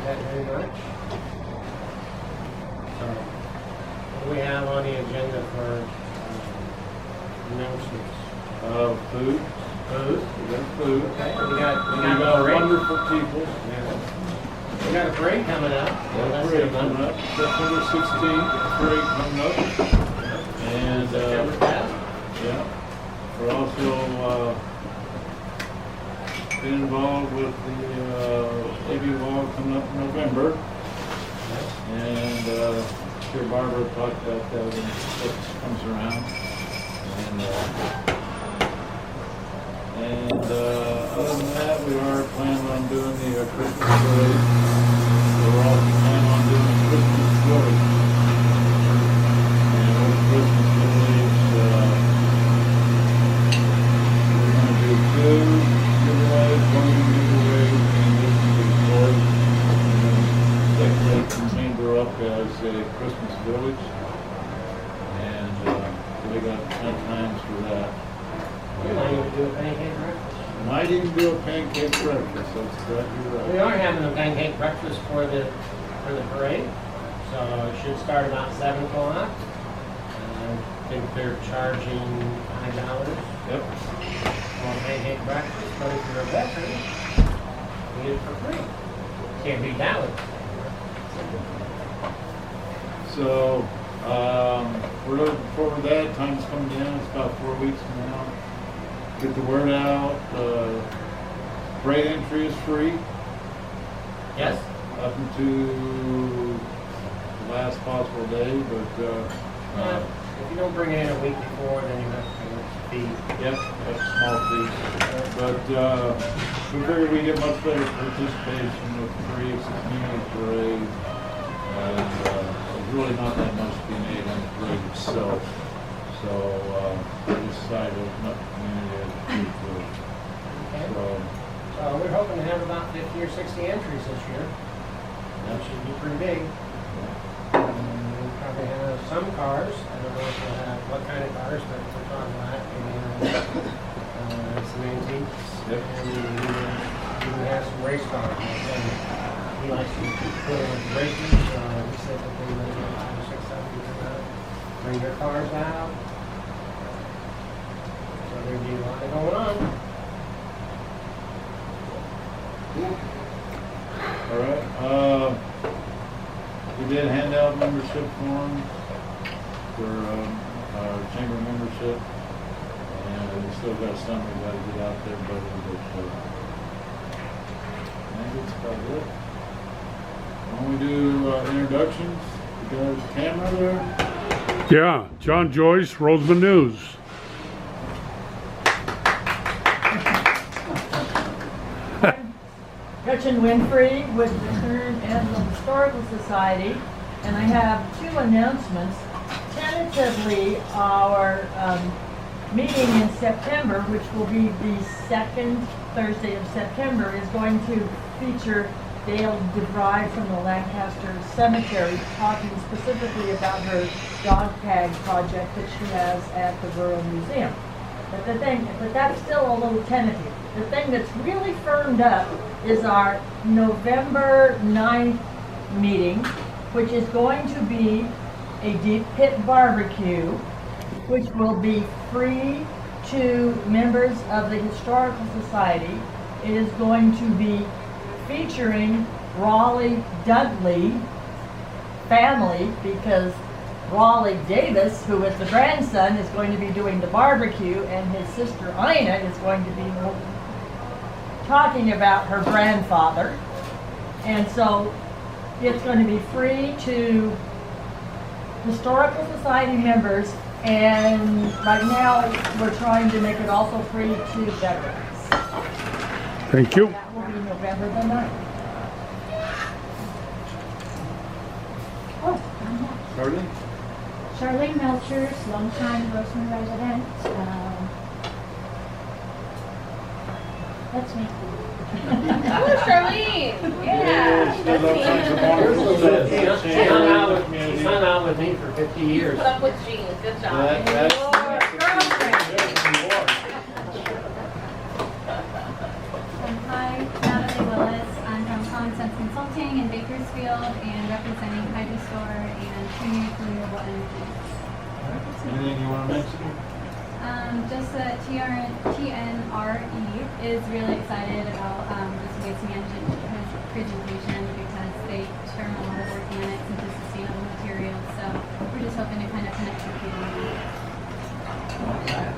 that very much. So, what do we have on the agenda for announcements? Food. Food. We got food. Okay. We We got got a parade. wonderful people. Yeah. We got a parade coming up. Got a parade coming up. September 16th, parade coming up. And September 10th. yeah, we're also been involved with the AV wall coming up in November. And sure Barbara talked about that when it comes around. And other than that, we are planning on doing the Christmas parade. So we're also planning on doing a Christmas village. And with Christmas village, we're going to do 2 giveaways, 1 giveaway, and this is the board. And then decorate the chamber up as a Christmas village. And so we got 10 times for that. We might even do a pancake breakfast. Might even do a pancake breakfast, that's exactly right. We are having a pancake breakfast for the parade, so it should start about 7 o'clock. I think they're charging $5 Yep. for a pancake breakfast, but if you're a veteran, you get it for free. Can't beat that one. So, we're looking forward to that. Time's coming down, it's about 4 weeks from now. Get the word out. Parade entry is free. Yes? Up into the last possible day, but If you don't bring it in a week before, then you have to pay a fee. yep, that's a small fee. But we figured we get much better participation with the free. It's a community parade. And there's really not that much to be made on the parade itself. So we decided to open up the community as a free food. Okay. So So we're hoping to have about 50 or 60 entries this year. That should be pretty big. We'll probably have some cars. I don't know if we'll have what kind of cars, but we're talking about maybe some antiques. Yep. And we have some race cars. And he likes to put in races. He said that they live in 5 or 6 of them. Bring their cars out. So there'd be a lot going on. all right. We did hand out membership forms for our chamber membership, and we still got some we got to get out there, but I think that's about it. When we do introductions, we got a camera there. Yeah, John Joyce, Rosamond News. Gretchen Winfrey with the Kern National Historical Society, and I have 2 announcements. Tentatively, our meeting in September, which will be the 2nd Thursday of September, is going to feature Dale DeVry from the Lancaster Cemetery, talking specifically about her dog tag project that she has at the Rural Museum. But that's still a little tentative. The thing that's really firmed up is our November 9th meeting, which is going to be a deep pit barbecue, which will be free to members of the Historical Society. It is going to be featuring Raleigh Dudley family, because Raleigh Davis, who is the grandson, is going to be doing the barbecue, and his sister Ina is going to be talking about her grandfather. And so it's going to be free to Historical Society members, and right now we're trying to make it also free to veterans. Thank you. That will be November the 9th. Oh, I'm next. Charlie? Charlene Melchers, longtime Rosamond resident. That's me. Oh, Charlene! Yeah, Still that's up me. on some wonderful stuff. She hung out with me for 50 years. Put up with jeans, good job. Hi, Natalie Willis. I'm from Sense Consulting in Bakersfield and representing HydroStore and Community Renewable Energy. Anything you want to mention? Just that TNRE is really excited about this waste management presentation because they share a lot of organics and just sustainable materials. So we're just hoping to kind of connect with people on that.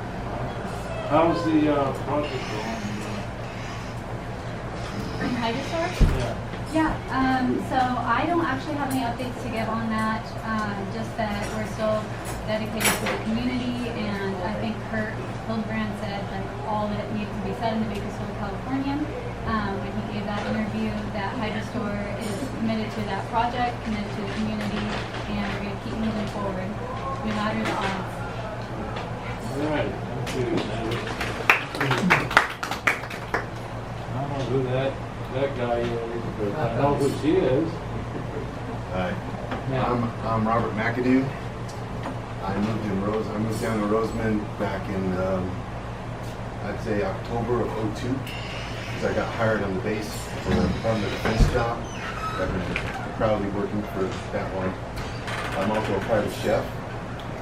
How's the project going? From HydroStore? Yeah. Yeah, so I don't actually have any updates to give on that, just that we're still dedicated to the community, and I think Kurt Hildebrand said like all that needed to be said in the Bakersfield, California, when he gave that interview, that HydroStore is committed to that project, committed to the community, and we're going to keep moving forward, no matter the odds. All right. Thank you, Sandra. I don't know who that guy is, but I know who she is. Hi, Yeah. I'm Robert McAdoo. I moved down to Rosamond back in I'd say October of '02, because I got hired on the base for a Department of Defense job. I've been proudly working for that one. I'm also a private chef.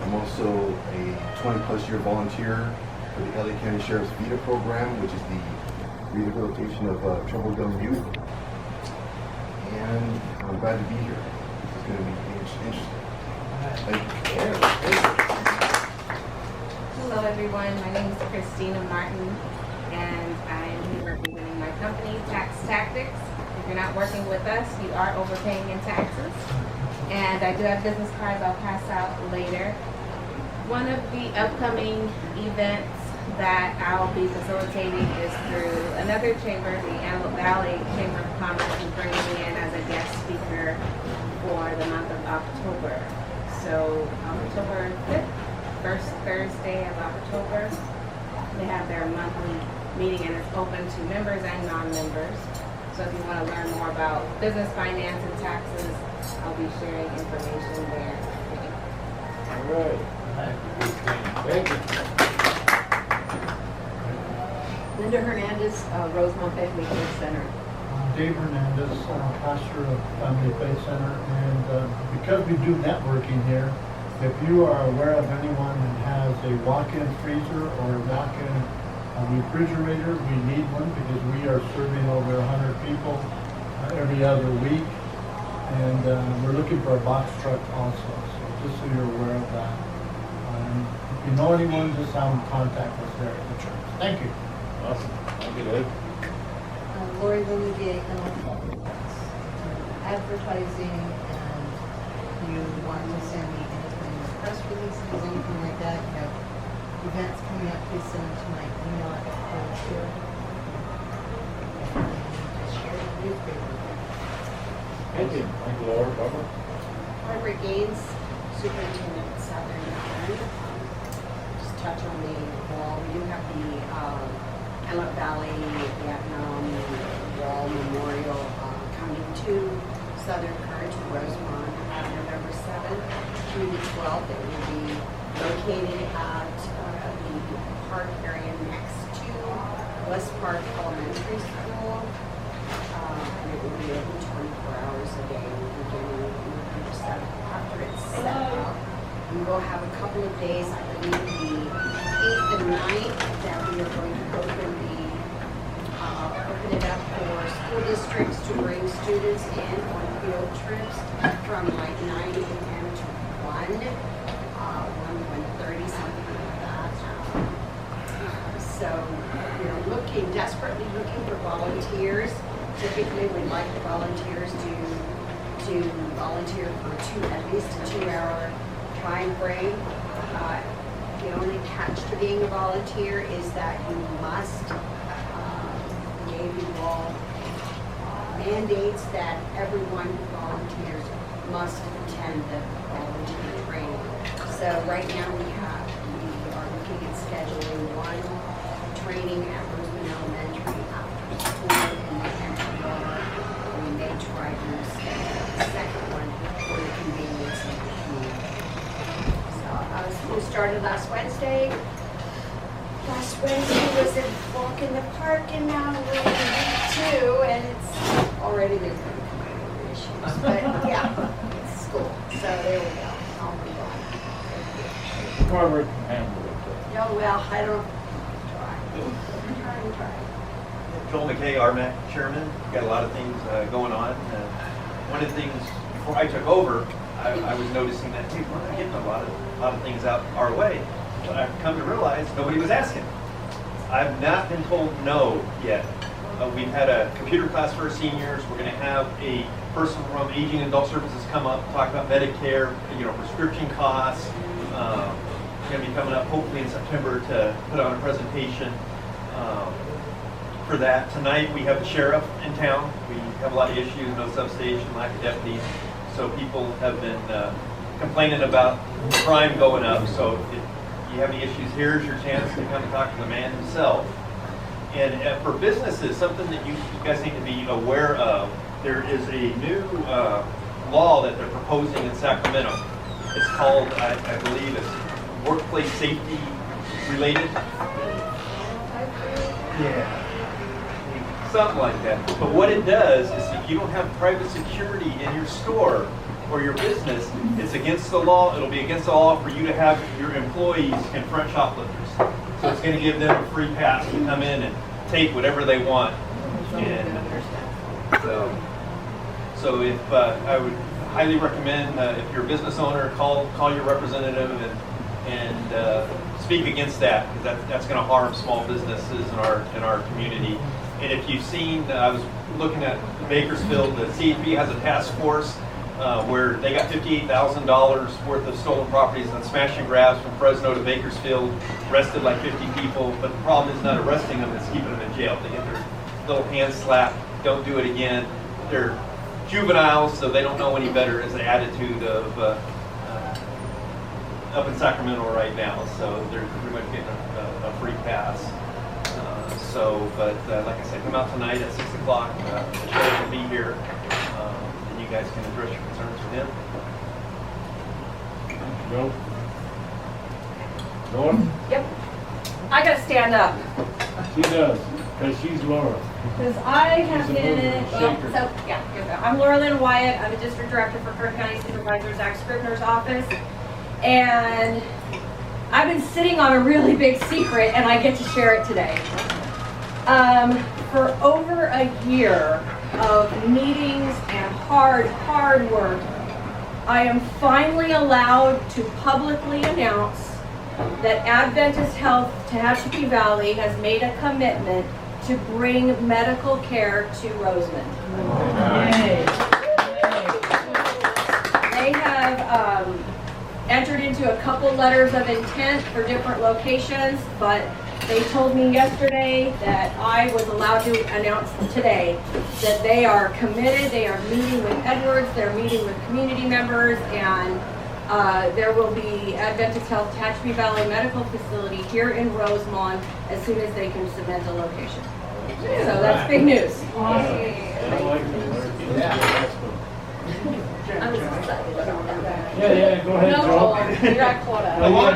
I'm also a 20-plus year volunteer for the LA County Sheriff's VITA program, which is the rehabilitation of troubled young youth. And I'm glad to be here. This is going to be interesting. Thank you. Hello everyone, my name is Christina Martin and I am here representing my company, Tax Tactics. If you're not working with us, you are overpaying in taxes. And I do have business cards I'll pass out later. One of the upcoming events that I'll be facilitating is through another chamber, the Antelope Valley Chamber of Commerce, is bringing me in as a guest speaker for the month of October. So October 5th, first Thursday of October, they have their monthly meeting and it's open to members and non-members. So if you want to learn more about business, finance, and taxes, I'll be sharing information there. All right. Thank you. Linda Hernandez, Rosamond Family Faith Center. Dave Hernandez, pastor of Family Faith Center, and because we do networking here, if you are aware of anyone that has a walk-in freezer or a walk-in refrigerator, we need one because we are serving over 100 people every other week, and we're looking for a box truck also, so just so you're aware of that. If you know anyone, just contact us there at the church. Thank you. Awesome. Thank you, Dave. Lori Lilligay, advertising, and you want to send me anything, press releases, anything like that, you have events coming up, please send them to my email at share. Share the newspaper. Thank you. Thank you, Laura. Barbara. Barbara Gaines, Superintendent of Southern Ireland. Just touch on the wall. We do have the Antelope Valley Vietnam Wall Memorial coming to Southern Current to Rosamond on November 7th through the 12th. It will be located at the park area next to West Park Elementary School. And it will be open 24 hours a day, beginning November 7th. After it's set up, we will have a couple of days, I believe the 8th and 9th, that we are going to open it up for school districts to bring students in on field trips from like 9 a.m. to 1, 1:30, something like that. So we're desperately looking for volunteers. Typically, we'd like the volunteers to volunteer for at least a 2-hour time frame. The only catch to being a volunteer is that you must, the Navy law mandates that everyone who volunteers must attend the volunteer training. So right now we are looking at scheduling one training at Rosamond Elementary after school in the Antelope. We may try to schedule the second one for the convenience of the community. School started last Wednesday. Last Wednesday was a walk in the park, and now we're in week 2, and it's already there's been community issues, but yeah, it's school, so there we go. I'll be on. Whoever can handle it. Yeah, well, I don't try. Joel McKay, RMAC chairman. Got a lot of things going on. One of the things before I took over, I was noticing that hey, we're not getting a lot of things out our way. But I've come to realize nobody was asking. I've not been told no yet. We've had a computer class for our seniors. We're going to have a person from Aging and Adult Services come up, talk about Medicare, prescription costs. Going to be coming up hopefully in September to put on a presentation for that. Tonight we have the sheriff in town. We have a lot of issues, no substation, lack of deputies. So people have been complaining about crime going up. So if you have any issues, here's your chance to come and talk to the man himself. And for businesses, something that you guys need to be aware of, there is a new law that they're proposing in Sacramento. It's called, I believe it's workplace safety related. Yeah. Something like that. But what it does is if you don't have private security in your store or your business, it's against the law. It'll be against the law for you to have your employees confront shoplifters. So it's going to give them a free pass to come in and take whatever they want. And so if I would highly recommend if you're a business owner, call your representative and speak against that, because that's going to harm small businesses in our community. And if you've seen, I was looking at Bakersfield, the CHP has a task force where they got $58,000 worth of stolen properties on smash and grabs from Fresno to Bakersfield, arrested like 50 people. But the problem is not arresting them, it's keeping them in jail. They get their little hands slapped, don't do it again. They're juveniles, so they don't know any better, is the attitude of up in Sacramento right now. So they're pretty much getting a free pass. But like I said, come out tonight at 6 o'clock. The sheriff will be here, and you guys can address your concerns with him. Joe? Laura? Yep. I gotta stand up. She does, because she's Laura. Because I have She's a been, mover, well, shaker. so, yeah, here we go. I'm Laura Lynn Wyatt. I'm a district director for Kern County Supervisor Zach Scribner's office. And I've been sitting on a really big secret, and I get to share it today. For over a year of meetings and hard work, I am finally allowed to publicly announce that Adventist Health Tehachapi Valley has made a commitment to bring medical care to Rosamond. They have entered into a couple letters of intent for different locations, but they told me yesterday that I was allowed to announce today that they are committed. They are meeting with Edwards, they're meeting with community members, and there will be Adventist Health Tehachapi Valley Medical Facility here in Rosamond as soon as they can cement a location. So that's big news. I'm just excited about that. Yeah, go ahead, Joe. You're at quota.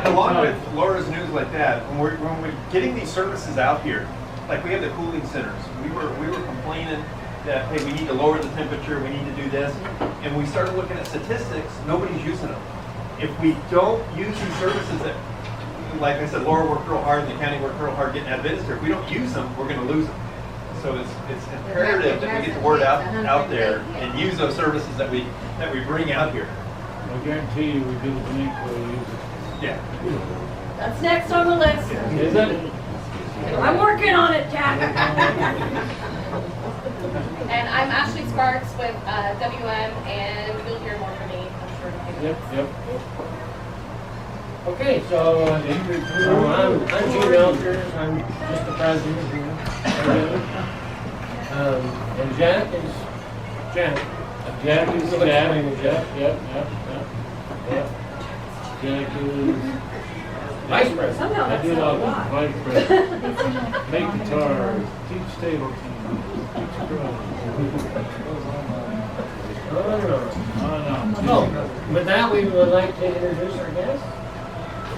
Along with Laura's news like that, when we're getting these services out here, like we have the cooling centers, we were complaining that, hey, we need to lower the temperature, we need to do this, and we started looking at statistics, nobody's using them. If we don't use these services that, like I said, Laura worked real hard and the county worked real hard getting Adventist here, if we don't use them, we're going to lose them. So it's imperative that we get the word out there and use those services that we bring out here. I guarantee you we do the link where we use it. Yeah. That's next on the list. Is it? I'm working on it, Jack. And I'm Ashley Sparks with WM, and you'll hear more from me, I'm sure. Yep. Okay, so I'm Gene Melchers. I'm just the president here. And Jack is Jack. Jack is Somebody Jack. explain it, Jack. Yep. Jack is... Vice president. Somehow I that's did all not a the lot. vice president. Make guitars, teach table teams, teach drums. Oh, with that, we would like to introduce our guest.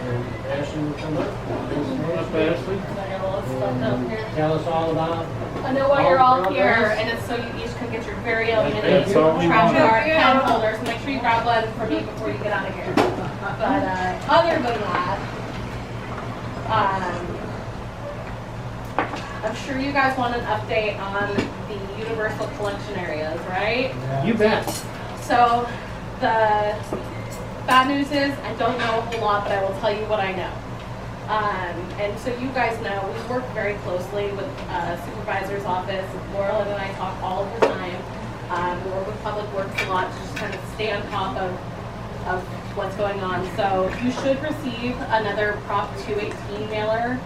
And Ashley will come up. Up, Ashley? I got all this stuff down here. Tell us all about. I know why you're all progress. here, and it's so you each can get your very own That's individual all we trash wanted. jar pen holders. So make sure you grab one for me before you get out of here. But other than that, I'm sure you guys want an update on the universal collection areas, right? You bet. So the bad news is I don't know a whole lot, but I will tell you what I know. And so you guys know we work very closely with supervisor's office. Laurel and I talk all of the time. We work with Public Works a lot to just kind of stay on top of what's going on. So you should receive another Prop 218 mailer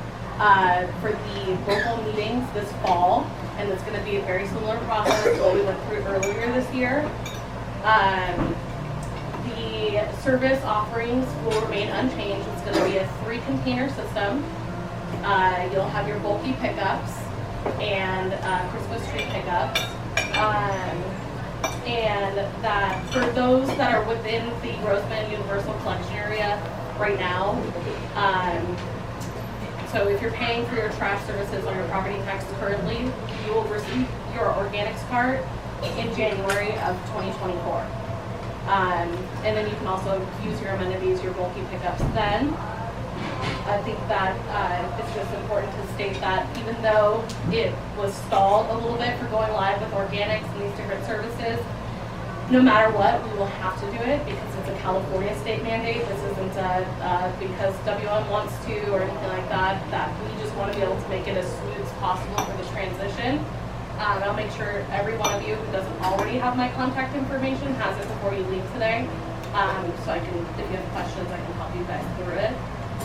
for the local meetings this fall, and it's going to be a very similar process to what we went through earlier this year. The service offerings will remain unchanged. It's going to be a 3-container system. You'll have your bulky pickups and Christmas tree pickups. And that for those that are within the Rosamond Universal Collection Area right now, so if you're paying for your trash services on your property tax currently, you will receive your organics card in January of 2024. And then you can also use your amenities, your bulky pickups then. I think that it's just important to state that even though it was stalled a little bit for going live with organics and these different services, no matter what, we will have to do it because it's a California state mandate. This isn't because WM wants to or anything like that, that we just want to be able to make it as smooth as possible for the transition. I'll make sure every one of you who doesn't already have my contact information has it before you leave today. So I can, if you have questions, I can help you guys through it.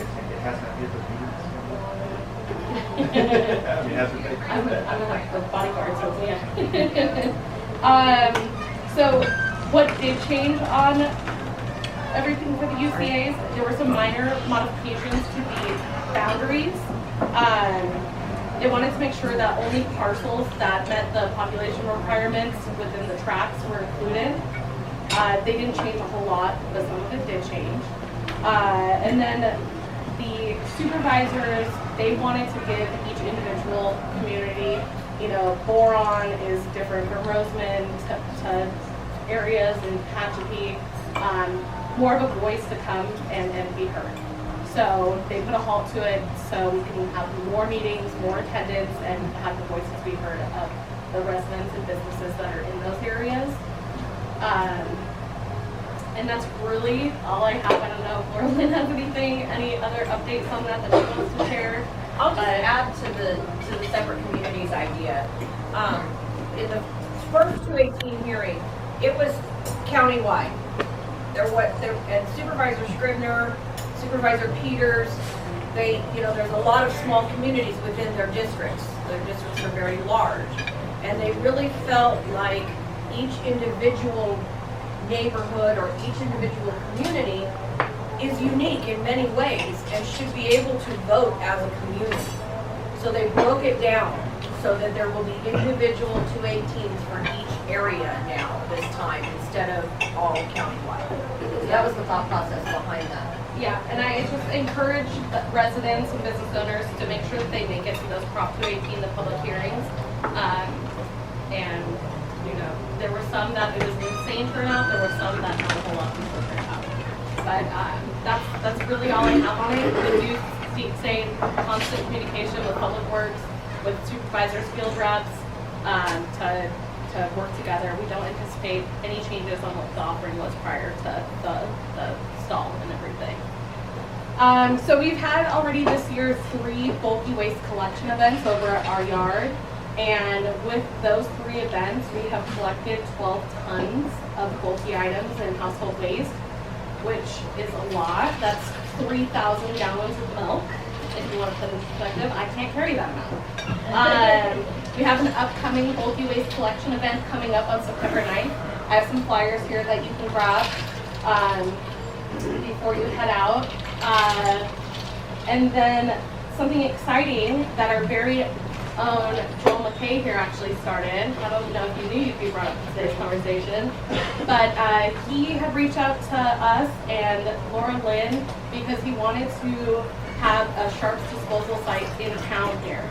It has not hit the meetings. I'm like the bodyguard, so yeah. So what did change on everything for the UCAs? There were some minor modifications to the boundaries. They wanted to make sure that only parcels that met the population requirements within the tracts were included. They didn't change a whole lot, but some of it did change. And then the supervisors, they wanted to give each individual community, you know, Boron is different from Rosamond to areas in Tehachapi, more of a voice to come and be heard. So they put a halt to it so we can have more meetings, more attendance, and have the voices be heard of the residents and businesses that are in those areas. And that's really all I have. I don't know if Laurelyn has any other updates on that she wants to share. I'll just add to the separate communities idea. In the first 218 hearing, it was countywide. And Supervisor Scribner, Supervisor Peters, there's a lot of small communities within their districts. Their districts are very large. And they really felt like each individual neighborhood or each individual community is unique in many ways and should be able to vote as a community. So they broke it down so that there will be individual 218s for each area now this time instead of all countywide. So that was the thought process behind that. Yeah, and I just encourage the residents and business owners to make sure that they make it to those Prop 218, the public hearings. And, there were some that it was an insane turnout, there were some that not a whole lot of people turned out. But that's really all I have on it. We do stay in constant communication with Public Works, with supervisors, field reps, to work together. We don't anticipate any changes on what the offering was prior to the stall and everything. So we've had already this year 3 bulky waste collection events over at our yard. And with those 3 events, we have collected 12 tons of bulky items and household waste, which is a lot. That's 3,000 gallons of milk. If you want to put it in perspective, I can't carry that amount. We have an upcoming bulky waste collection event coming up on September 9th. I have some flyers here that you can grab before you head out. And then something exciting that our very own Joel McKay here actually started. I don't know if you knew you'd be brought up in today's conversation, but he had reached out to us and Laura Lynn because he wanted to have a sharps disposal site in town here.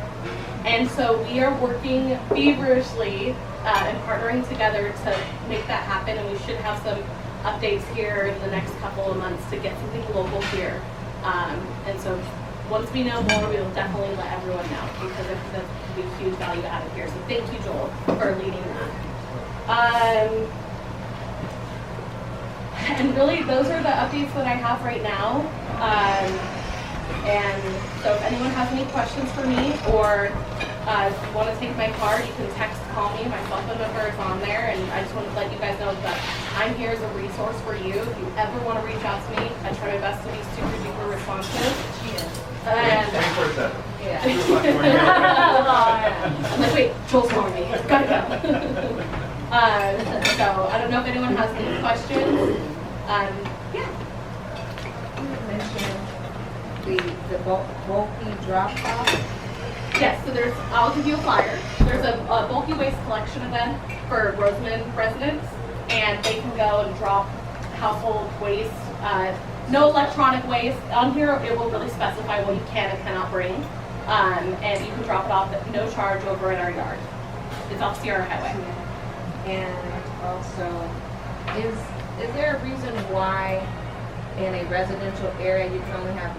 And so we are working feverishly and partnering together to make that happen, and we should have some updates here in the next couple of months to get something local here. And so once we know more, we will definitely let everyone know because I think that's a huge value added here. So thank you, Joel, for leading that. And really, those are the updates that I have right now. And so if anyone has any questions for me or if you want to take my card, you can text, call me. My cell phone number is on there. And I just want to let you guys know that I'm here as a resource for you. If you ever want to reach out to me, I try my best to be super duper responsive. She is. And 24/7. yeah. I'm like, wait, Joel's calling me. Gotta go. So I don't know if anyone has any questions. Yeah. The bulky drop off. Yes, so I'll give you a flyer. There's a bulky waste collection event for Rosamond residents, and they can go and drop household waste. No electronic waste. On here, it will really specify what you can and cannot bring, and you can drop it off at no charge over in our yard. It's off Sierra Highway. And also, is there a reason why in a residential area you can only have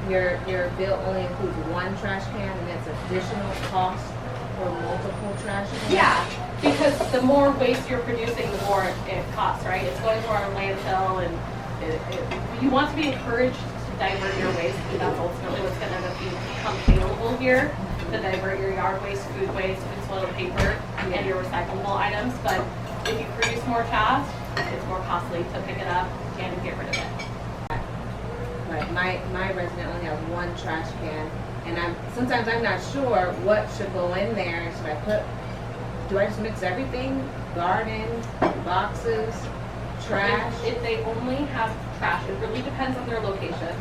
your bill only includes one trash can and it's additional cost for multiple trash cans? Yeah, because the more waste you're producing, the more it costs, right? It's going to our landfill, and you want to be encouraged to divert your waste, because that's ultimately what's going to end up become available here, to divert your yard waste, food waste, toilet paper, and your recyclable items. But if you produce more trash, it's more costly to pick it up and get rid of it. Right. My resident only has one trash can, and sometimes I'm not sure what should go in there. Do I just mix everything? Garden, boxes, trash? If they only have trash, it really depends on their location.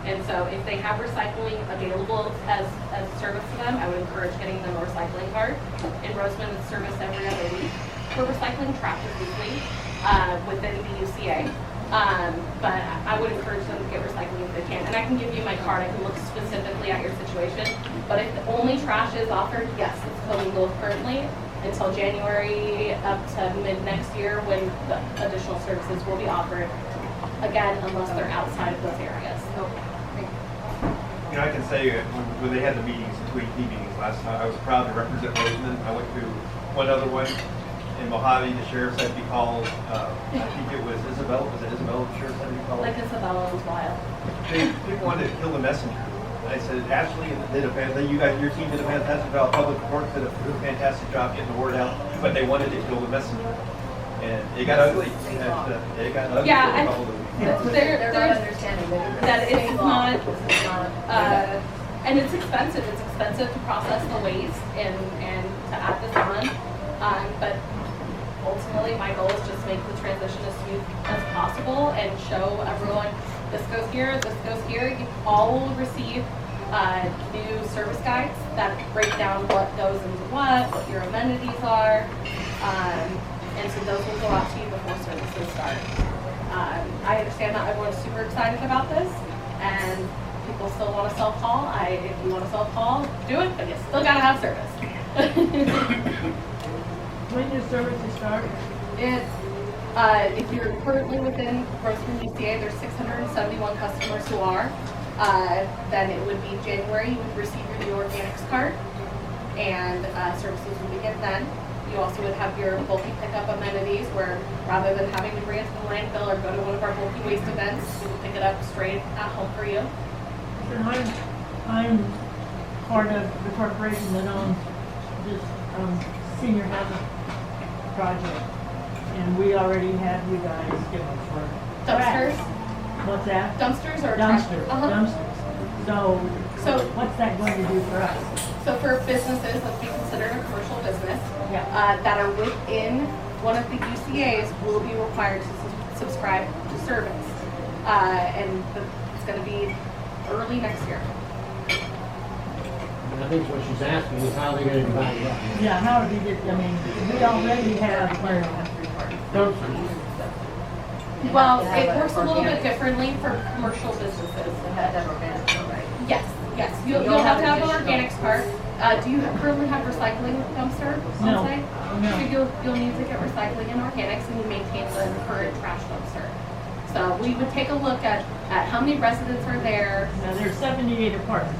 And so if they have recycling available as a service to them, I would encourage getting them a recycling card. In Rosamond, it's serviced every other week for recycling, trash is weekly within the UCA. But I would encourage them to get recycling if they can. And I can give you my card, I can look specifically at your situation. But if only trash is offered, yes, it's co-mingled currently until January up to mid next year when the additional services will be offered. Again, unless they're outside of those areas. You know, I can say when they had the meetings, the 218 meetings last time, I was proud to represent Rosamond. I went to one other one in Mojave. The sheriff's had to be called. I think it was Isabella. Was it Isabella? The sheriff's had to be called. Like Isabella was wild. People wanted to kill the messenger. I said, Ashley did your team did a fantastic job. Public Works did a fantastic job getting the word out, but they wanted to kill the messenger. And it got ugly. It got ugly. Yeah, they're not understanding that it's not, and it's expensive. It's expensive to process the waste and to add this on. But ultimately, my goal is just make the transition as smooth as possible and show everyone this goes here, this goes here. You all will receive new service guides that break down what goes into what your amenities are. And so those will go out to you before services start. I understand that everyone's super excited about this, and people still want to self-haul. If you want to self-haul, do it, but you still gotta have service. When does services start? It's if you're currently within Rosamond UCA, there's 671 customers who are. Then it would be January. You would receive your new organics card, and services would begin then. You also would have your bulky pickup amenities where rather than having to bring it to the landfill or go to one of our bulky waste events, we will pick it up straight at home for you. And I'm part of the corporation that owns this senior housing project. And we already have you guys given for Dumpsters? What's that? Dumpsters or dumpsters? Uh-huh. Dumpsters. So what's that going to do for us? So for businesses that be considered a commercial business Yeah. that are within one of the UCAs will be required to subscribe to service. And it's going to be early next year. I think what she's asking is how they're gonna divide it up. Yeah, how do you get, I mean, we already have, Dumpsters. Well, it works a little bit differently for commercial businesses. Yes, yes, you'll have to have an organics cart. Do you currently have recycling dumpster No, on site? no. So you'll need to get recycling and organics, and you maintain the current trash dumpster. So we would take a look at how many residents are there. Now, there's 78 apartments.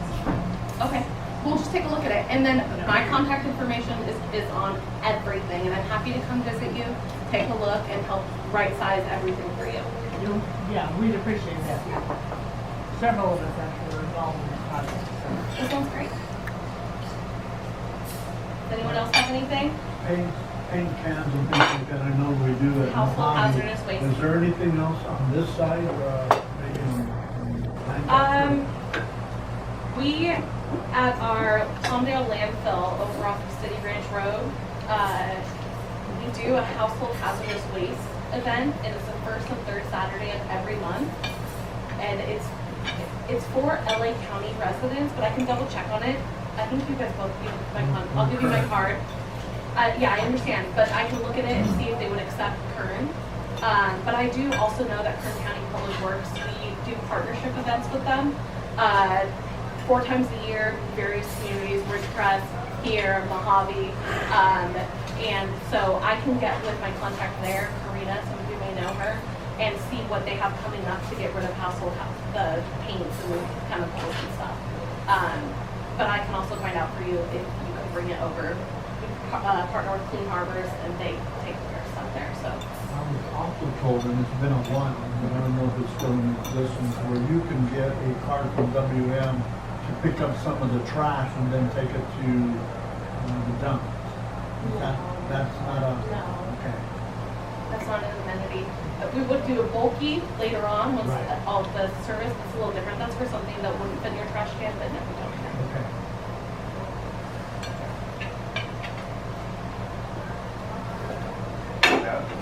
Okay, we'll just take a look at it, and then my contact information is on everything, and I'm happy to come visit you, take a look, and help right-size everything for you. Yeah, we'd appreciate that. Several of us actually are involved in this project. That sounds great. Does anyone else have anything? Paint cans and things like that, I know we do it. Household hazardous waste. Is there anything else on this side, maybe on Lancaster? We, at our Palmdale landfill over off of City Ranch Road, we do a household hazardous waste event, and it's the first and third Saturday of every month. And it's for LA County residents, but I can double check on it. I think you guys both give I'll give you my card. Yeah, I understand, but I can look at it and see if they would accept Kern. But I do also know that Kern County Public Works, we do partnership events with them. 4 times a year, various communities, Ridgecrest, here, Mojave. And so I can get with my contact there, Karina, some of you may know her, and see what they have coming up to get rid of the paints and chemicals and stuff. But I can also find out for you if you can bring it over. We partner with Clean Harbors, and they take care of stuff there, so. I was also told, and it's been a while, but I don't know if it's still in existence, where you can get a card from WM to pick up some of the trash and then take it to the dump. That's not a, No. okay. That's not an amenity. We would do a bulky later on once Right. all the service is a little different. That's for something that wouldn't fit in your trash can, but no, we don't. Okay.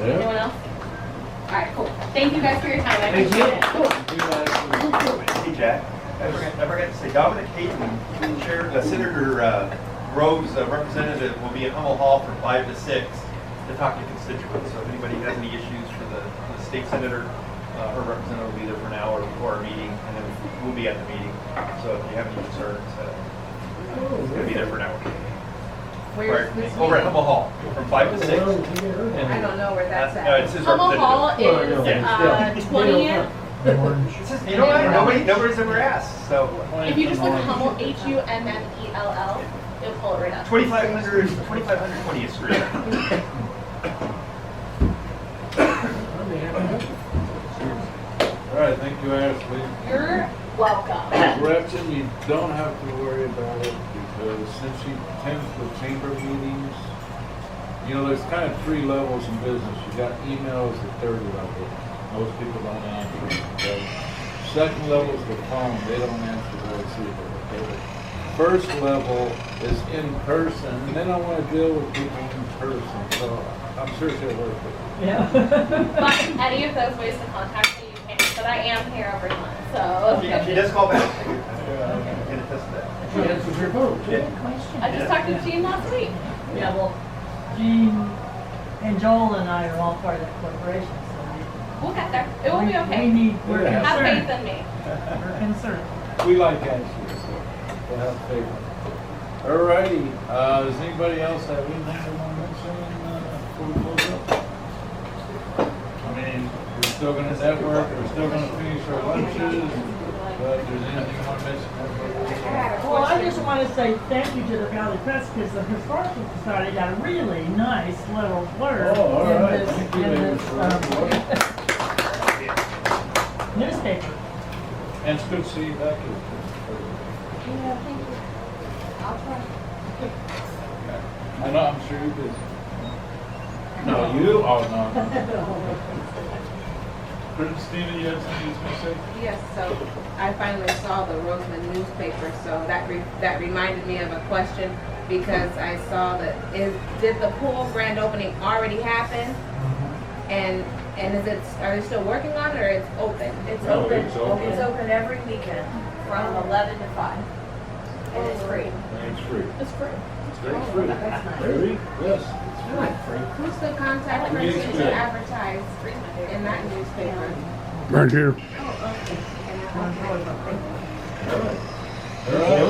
Anyone else? All right, cool. Thank you guys for your time. I Thank appreciate it. Cool. Hey, Jack. I forgot to say, Dominic Hayden, Senator Grove's representative, will be at Hummel Hall from 5 to 6 to talk to constituents. So if anybody has any issues for the state senator, her representative will be there for an hour before our meeting, and then we'll be at the meeting. So if you have any concerns, we'll be there for an hour. Where's this Over at meeting? Hummel Hall from 5 to 6. I don't know where that's No, at. it's his Hummel Hall representative. is 20th. You know what? Nobody's ever asked. So If you just look at Hummel, Hummell, you'll pull it right up. 2500 20th Street. All right, thank you, Ashley. You're welcome. Gretchen, you don't have to worry about it because since she attends the chamber meetings, you know, there's kind of 3 levels in business. You got emails at 3rd level. Most people don't answer. Okay? 2nd level is the phone. They don't answer those either. Okay? The 1st level is in person, and they don't want to deal with people in person. So I'm sure she'll work with you. Yeah. But any of those ways to contact me, you can. But I am here every month, so. She does call back. I can attest to that. She answers your phone. I just talked to Gene last week. Yeah, well, Gene and Joel and I are all part of that corporation, so We'll get there. It will be okay. we're Have faith concerned. in me. We're concerned. We like Ashley, so we'll have faith. All righty. Does anybody else have anything they want to mention before we close up? I mean, we're still going to network, we're still going to finish our lunches, but if there's anything you want to mention, Well, I just want to say thank you to the Valley Press because the Historical Society got a really nice little blurb Oh, all right. in Thank you, this newspaper. and it's good to see you back here. Yeah, thank you. I'll try. I know, I'm sure you're busy. No, you, oh, no. Christina, you had something you was going to say? Yes, so I finally saw the Rosamond newspaper, so that reminded me of a question because I saw that did the pool grand opening already happen? And are they still working on it or it's open? It's No, open. it's open. It's open every weekend from 11 to 5. And it's free. It's free. It's free. It's very free. Very, yes. Who's the contact person to advertise in that newspaper? Right here. Oh, okay. All right.